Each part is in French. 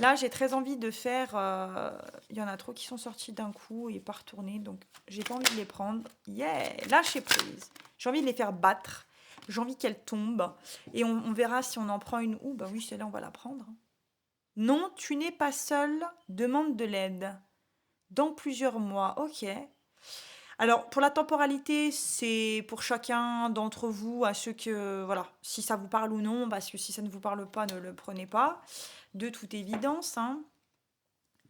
Là, j'ai très envie de faire... Il y en a trop qui sont sortis d'un coup et pas retournés. Donc, j'ai pas envie de les prendre. Yeah! Lâcher prise. J'ai envie de les faire battre. J'ai envie qu'elles tombent. Et on verra si on en prend une ou. Bah oui, celle-là, on va la prendre. Non, tu n'es pas seule. Demande de l'aide. Dans plusieurs mois. Ok. Alors, pour la temporalité, c'est pour chacun d'entre vous, à ceux que, voilà, si ça vous parle ou non, parce que si ça ne vous parle pas, ne le prenez pas, de toute évidence, hein.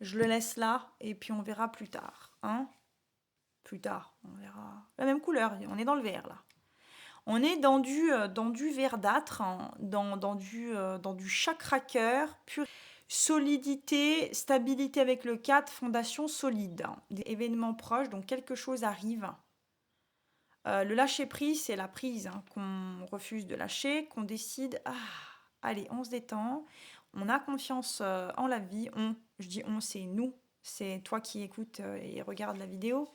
Je le laisse là, et puis on verra plus tard, hein. Plus tard, on verra. La même couleur, on est dans le vert, là. On est dans du verdâtre, hein, dans du chakra cœur, pur. Solidité, stabilité avec le 4, fondation solide. Des événements proches, donc quelque chose arrive. Le lâcher prise, c'est la prise, hein, qu'on refuse de lâcher, qu'on décide, allez, on se détend, on a confiance en la vie. Je dis on, c'est nous, c'est toi qui écoutes et regarde la vidéo.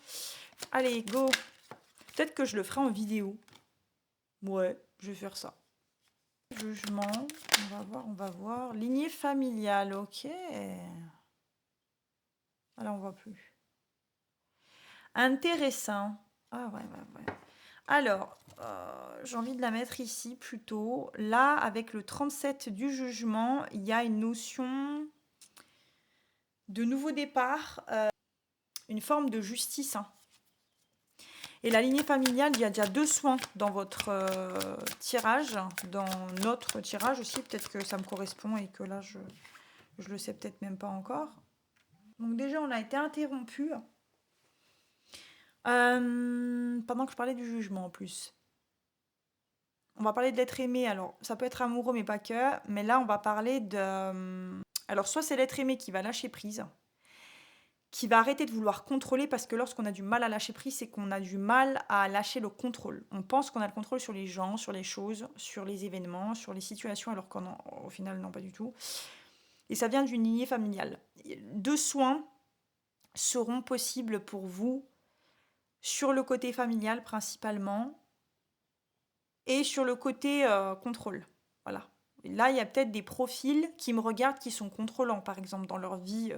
Allez, go. Peut-être que je le ferai en vidéo. Ouais, je vais faire ça. Jugement, on va voir. Lignée familiale, ok. Ah là, on voit plus. Intéressant. Ah ouais. Alors, j'ai envie de la mettre ici plutôt. Là, avec le 37 du jugement, il y a une notion de nouveau départ, une forme de justice, hein. Et la lignée familiale, il y a déjà 2 soins dans votre tirage, dans notre tirage aussi. Peut-être que ça me correspond et que là, je le sais peut-être même pas encore. Donc déjà, on a été interrompu pendant que je parlais du jugement en plus. On va parler de l'être aimé. Alors, ça peut être amoureux, mais pas que. Mais là, on va parler de... Alors, soit c'est l'être aimé qui va lâcher prise, qui va arrêter de vouloir contrôler, parce que lorsqu'on a du mal à lâcher prise, c'est qu'on a du mal à lâcher le contrôle. On pense qu'on a le contrôle sur les gens, sur les choses, sur les événements, sur les situations, alors qu'au final, non, pas du tout. Et ça vient d'une lignée familiale. 2 soins seront possibles pour vous sur le côté familial principalement, et sur le côté contrôle. Voilà. Et là, il y a peut-être des profils qui me regardent qui sont contrôlants, par exemple, dans leur vie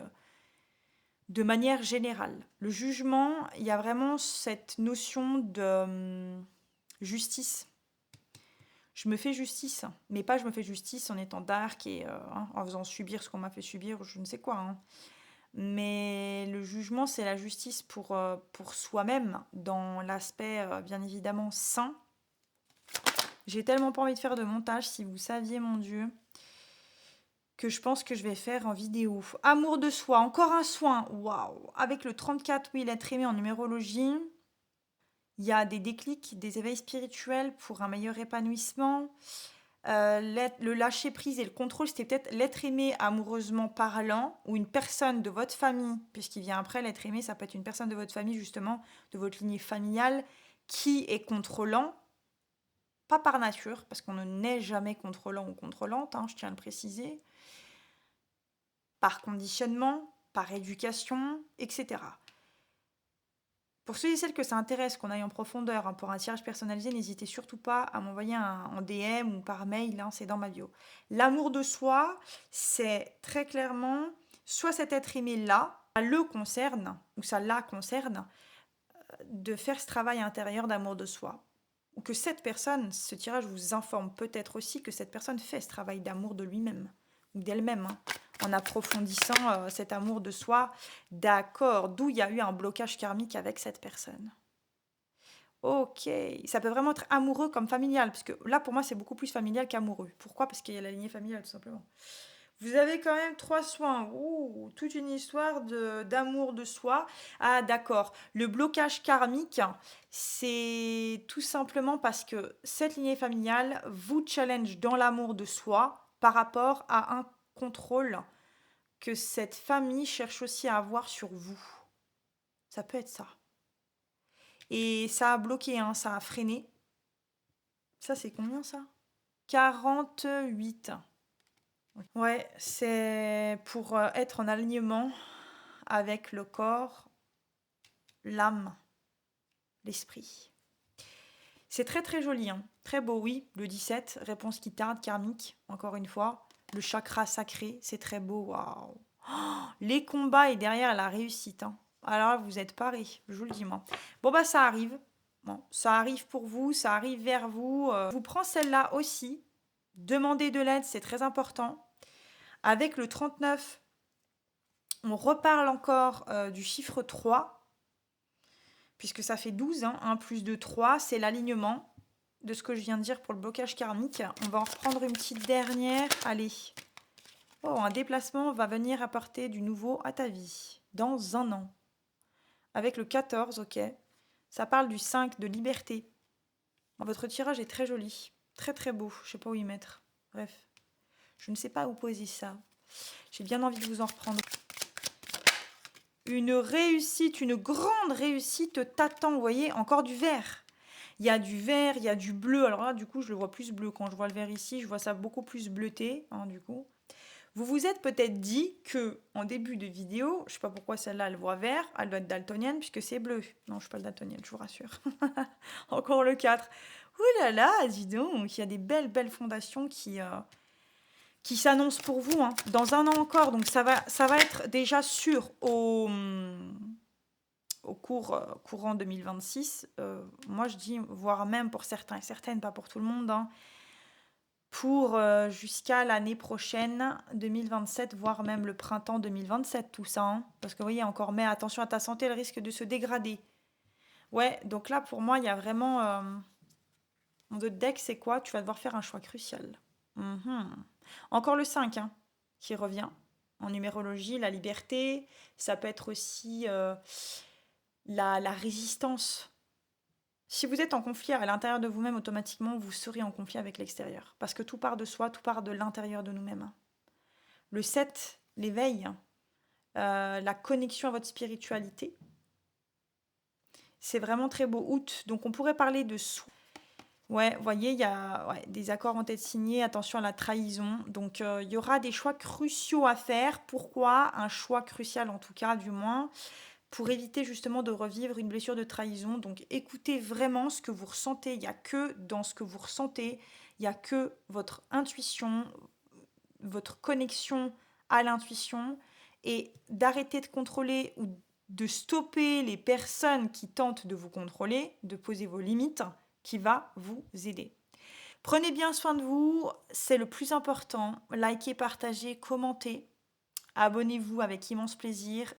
de manière générale. Le jugement, il y a vraiment cette notion de justice. Je me fais justice, mais pas je me fais justice en étant dark et en faisant subir ce qu'on m'a fait subir, je ne sais quoi, hein. Mais le jugement, c'est la justice pour soi-même, dans l'aspect bien évidemment sain. J'ai tellement pas envie de faire de montage, si vous saviez, mon Dieu, que je pense que je vais faire en vidéo. Amour de soi, encore un soin. Waouh! Avec le 34, oui, l'être aimé en numérologie. Il y a des déclics, des éveils spirituels pour un meilleur épanouissement. Le lâcher prise et le contrôle, c'était peut-être l'être aimé amoureusement parlant, ou une personne de votre famille, puisqu'il vient après, l'être aimé, ça peut être une personne de votre famille, justement, de votre lignée familiale, qui est contrôlant. Pas par nature, parce qu'on ne naît jamais contrôlant ou contrôlante, hein, je tiens à le préciser. Par conditionnement, par éducation, etc. Pour ceux et celles que ça intéresse, qu'on aille en profondeur, hein, pour un tirage personnalisé, n'hésitez surtout pas à m'envoyer en DM ou par mail, hein, c'est dans ma bio. L'amour de soi, c'est très clairement, soit cet être aimé-là, ça le concerne, ou ça la concerne, de faire ce travail intérieur d'amour de soi. Ou que cette personne, ce tirage vous informe peut-être aussi que cette personne fait ce travail d'amour de lui-même ou d'elle-même, hein, en approfondissant cet amour de soi, d'accord, d'où il y a eu un blocage karmique avec cette personne. Ok, ça peut vraiment être amoureux comme familial, parce que là pour moi c'est beaucoup plus familial qu'amoureux. Pourquoi? Parce qu'il y a la lignée familiale tout simplement. Vous avez quand même 3 soins. Ouh, toute une histoire d'amour de soi. Ah, d'accord. Le blocage karmique, c'est tout simplement parce que cette lignée familiale vous challenge dans l'amour de soi par rapport à un contrôle que cette famille cherche aussi à avoir sur vous. Ça peut être ça. Et ça a bloqué, hein, ça a freiné. Ça, c'est combien ça? 48. Ouais, c'est pour être en alignement avec le corps, l'âme, l'esprit. C'est très très joli, hein. Très beau, oui. Le 17, réponse qui tarde, karmique, encore une fois. le chakra sacré, c'est très beau, waouh. Les combats et derrière la réussite, hein. Alors là, vous êtes parés, je vous le dis moi. Bon bah ça arrive, bon, ça arrive pour vous, ça arrive vers vous. Je vous prends celle-là aussi. Demandez de l'aide, c'est très important. Avec le 39, on reparle encore du chiffre 3, puisque ça fait 12, hein, 1 plus 2, 3, c'est l'alignement de ce que je viens de dire pour le blocage karmique. On va en reprendre une petite dernière. Allez. Oh, un déplacement va venir apporter du nouveau à ta vie, dans un an. Avec le 14, ok. Ça parle du 5, de liberté. Votre tirage est très joli, très très beau. Je sais pas où y mettre. Bref, je ne sais pas où poser ça. J'ai bien envie de vous en reprendre. Une réussite, une grande réussite t'attend. Vous voyez, encore du vert. Il y a du vert, il y a du bleu. Alors là, du coup, je le vois plus bleu. Quand je vois le vert ici, je vois ça beaucoup plus bleuté, hein, du coup. Vous vous êtes peut-être dit que en début de vidéo, je sais pas pourquoi celle-là elle voit vert, elle doit être daltonienne puisque c'est bleu. Non, je suis pas daltonienne, je vous rassure. Encore le 4. Ouh là là, dis donc, il y a des belles fondations qui s'annoncent pour vous, hein, dans un an encore. Donc ça va être déjà sûr au courant 2026. Moi je dis, voire même pour certains et certaines, pas pour tout le monde, hein, pour jusqu'à l'année prochaine, 2027, voire même le printemps 2027, tout ça, hein. Parce que vous voyez, encore, mais attention à ta santé, elle risque de se dégrader. Ouais, donc là, pour moi, il y a vraiment... Mon deck, c'est quoi? Tu vas devoir faire un choix crucial. Mhm. Encore le 5, hein, qui revient. En numérologie, la liberté, ça peut être aussi la résistance. Si vous êtes en conflit à l'intérieur de vous-même, automatiquement, vous serez en conflit avec l'extérieur. Parce que tout part de soi, tout part de l'intérieur de nous-mêmes. Le 7, l'éveil, la connexion à votre spiritualité. C'est vraiment très beau. Août, donc on pourrait parler de soi. Ouais, vous voyez, il y a des accords vont être signés, attention à la trahison. Donc il y aura des choix cruciaux à faire. Pourquoi? Un choix crucial en tout cas, du moins, pour éviter justement de revivre une blessure de trahison. Donc écoutez vraiment ce que vous ressentez. Il n'y a que dans ce que vous ressentez, il n'y a que votre intuition, votre connexion à l'intuition et d'arrêter de contrôler ou de stopper les personnes qui tentent de vous contrôler, de poser vos limites, qui va vous aider. Prenez bien soin de vous, c'est le plus important. Likez, partagez, commentez. Abonnez-vous avec immense plaisir